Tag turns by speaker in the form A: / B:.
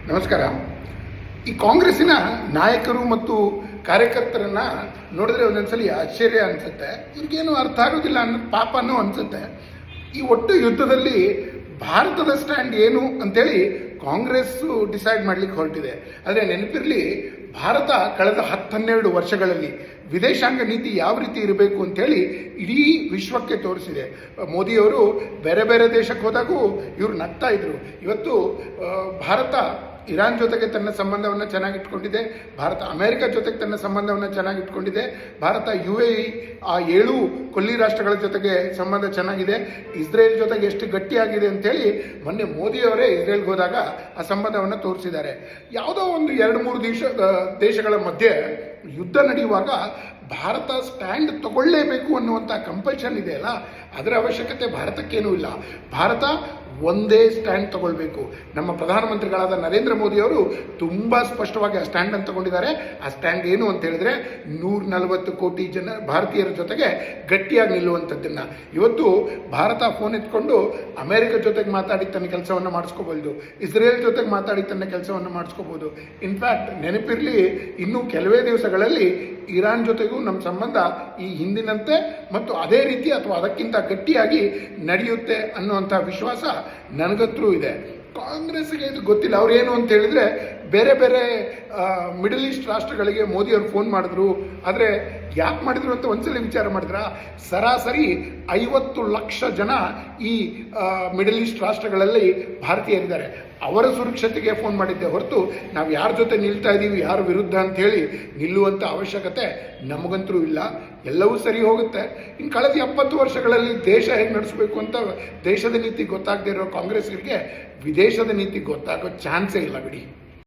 A: ನಮಸ್ಕಾರ. ಈ ಕಾಂಗ್ರೆಸ್ಸಿನ ನಾಯಕರು ಮತ್ತು ಕಾರ್ಯಕರ್ತರನ್ನ ನೋಡಿದ್ರೆ ಒಂದೊಂದ್ಸಲಿ ಆಶ್ಚರ್ಯ ಅನಿಸುತ್ತೆ. ಇವ್ರಿಗೇನು ಅರ್ಥ ಆಗೋದಿಲ್ಲ ಅನ್ನೋ ಪಾಪನೂ ಅನಿಸುತ್ತೆ. ಈ ಒಟ್ಟು ಯುದ್ಧದಲ್ಲಿ ಭಾರತದ ಸ್ಟ್ಯಾಂಡ್ ಏನು ಅಂತೇಳಿ ಕಾಂಗ್ರೆಸ್ಸು ಡಿಸೈಡ್ ಮಾಡಲಿಕ್ಕೆ ಹೊರಟಿದೆ. ಆದರೆ ನೆನಪಿರಲಿ, ಭಾರತ ಕಳೆದ 10-12 ವರ್ಷಗಳಲ್ಲಿ ವಿದೇಶಾಂಗ ನೀತಿ ಯಾವ ರೀತಿ ಇರಬೇಕು ಅಂತೇಳಿ ಇಡೀ ವಿಶ್ವಕ್ಕೆ ತೋರಿಸಿದೆ. ಮೋದಿಯವರು ಬೇರೆ ಬೇರೆ ದೇಶಕ್ಕೆ ಹೋದಾಗೂ ಇವರು ನಗ್ತಾ ಇದ್ರು. ಇವತ್ತು ಭಾರತ ಇರಾನ್ ಜೊತೆಗೆ ತನ್ನ ಸಂಬಂಧವನ್ನು ಚೆನ್ನಾಗಿಟ್ಕೊಂಡಿದೆ. ಭಾರತ ಅಮೆರಿಕ ಜೊತೆಗೆ ತನ್ನ ಸಂಬಂಧವನ್ನು ಚೆನ್ನಾಗಿಟ್ಕೊಂಡಿದೆ. ಭಾರತ UAE ಆ 7 ಕೊಲ್ಲಿ ರಾಷ್ಟ್ರಗಳ ಜೊತೆಗೆ ಸಂಬಂಧ ಚೆನ್ನಾಗಿದೆ. ಇಸ್ರೇಲ್ ಜೊತೆಗೆ ಎಷ್ಟು ಗಟ್ಟಿಯಾಗಿದೆ ಅಂತೇಳಿ ಮೊನ್ನೆ ಮೋದಿಯವರೇ ಇಸ್ರೇಲ್ಗೆ ಹೋದಾಗ ಆ ಸಂಬಂಧವನ್ನು ತೋರಿಸಿದ್ದಾರೆ. ಯಾವುದೋ ಒಂದು 2-3 ದೇಶಗಳ ಮಧ್ಯೆ ಯುದ್ಧ ನಡೆಯುವಾಗ ಭಾರತ ಸ್ಟ್ಯಾಂಡ್ ತಗೊಳ್ಳೇಬೇಕು ಅನ್ನುವಂಥ ಕಂಪಲ್ಷನ್ ಇದೆಯಲ್ಲ, ಅದರ ಅವಶ್ಯಕತೆ ಭಾರತಕ್ಕೇನೂ ಇಲ್ಲ. ಭಾರತ ಒಂದೇ ಸ್ಟ್ಯಾಂಡ್ ತಗೊಳ್ಬೇಕು. ನಮ್ಮ ಪ್ರಧಾನಮಂತ್ರಿಗಳಾದ ನರೇಂದ್ರ ಮೋದಿಯವರು ತುಂಬ ಸ್ಪಷ್ಟವಾಗಿ ಆ ಸ್ಟ್ಯಾಂಡನ್ನು ತಗೊಂಡಿದ್ದಾರೆ. ಆ ಸ್ಟ್ಯಾಂಡ್ ಏನು ಅಂತ ಹೇಳಿದ್ರೆ 140 ಕೋಟಿ ಜನ ಭಾರತೀಯರ ಜೊತೆಗೆ ಗಟ್ಟಿಯಾಗಿ ನಿಲ್ಲುವಂಥದ್ದನ್ನು. ಇವತ್ತು ಭಾರತ ಫೋನ್ ಎತ್ಕೊಂಡು ಅಮೆರಿಕ ಜೊತೆಗೆ ಮಾತಾಡಿ ತನ್ನ ಕೆಲಸವನ್ನು ಮಾಡಿಸ್ಕೋಬಹುದು, ಇಸ್ರೇಲ್ ಜೊತೆಗೆ ಮಾತಾಡಿ ತನ್ನ ಕೆಲಸವನ್ನು ಮಾಡಿಸ್ಕೋಬಹುದು. ಇನ್ಫ್ಯಾಕ್ಟ್ ನೆನಪಿರಲಿ, ಇನ್ನೂ ಕೆಲವೇ ದಿವಸಗಳಲ್ಲಿ ಇರಾನ್ ಜೊತೆಗೂ ನಮ್ಮ ಸಂಬಂಧ ಈ ಹಿಂದಿನಂತೆ ಮತ್ತು ಅದೇ ರೀತಿ ಅಥವಾ ಅದಕ್ಕಿಂತ ಗಟ್ಟಿಯಾಗಿ ನಡೆಯುತ್ತೆ ಅನ್ನುವಂಥ ವಿಶ್ವಾಸ ನನಗಂತೂ ಇದೆ. ಕಾಂಗ್ರೆಸ್ಗೆ ಇದು ಗೊತ್ತಿಲ್ಲ. ಅವ್ರು ಏನು ಅಂತ ಹೇಳಿದ್ರೆ, ಬೇರೆ ಬೇರೆ ಮಿಡಲ್ ಈಸ್ಟ್ ರಾಷ್ಟ್ರಗಳಿಗೆ ಮೋದಿಯವರು ಫೋನ್ ಮಾಡಿದ್ರು. ಆದರೆ ಯಾಕೆ ಮಾಡಿದ್ರು ಅಂತ ಒಂದ್ಸಲ ವಿಚಾರ ಮಾಡಿದ್ರ? ಸರಾಸರಿ 50 ಲಕ್ಷ ಜನ ಈ ಮಿಡಲ್ ಈಸ್ಟ್ ರಾಷ್ಟ್ರಗಳಲ್ಲಿ ಭಾರತೀಯರಿದ್ದಾರೆ. ಅವರ ಸುರಕ್ಷತೆಗೆ ಫೋನ್ ಮಾಡಿದ್ದೆ ಹೊರತು ನಾವು ಯಾರ ಜೊತೆ ನಿಲ್ತಾ ಇದ್ದೀವಿ, ಯಾರ ವಿರುದ್ಧ ಅಂಥೇಳಿ ನಿಲ್ಲುವಂಥ ಅವಶ್ಯಕತೆ ನಮಗಂತೂ ಇಲ್ಲ. ಎಲ್ಲವೂ ಸರಿ ಹೋಗುತ್ತೆ. ಇನ್ನು ಕಳೆದ 70 ವರ್ಷಗಳಲ್ಲಿ ದೇಶ ಹೇಗೆ ನಡೆಸಬೇಕು ಅಂತ ದೇಶದ ನೀತಿ ಗೊತ್ತಾಗದೇ ಇರೋ ಕಾಂಗ್ರೆಸ್ಗೆ ವಿದೇಶದ ನೀತಿ ಗೊತ್ತಾಗೋ ಚಾನ್ಸೇ ಇಲ್ಲ ಬಿಡಿ.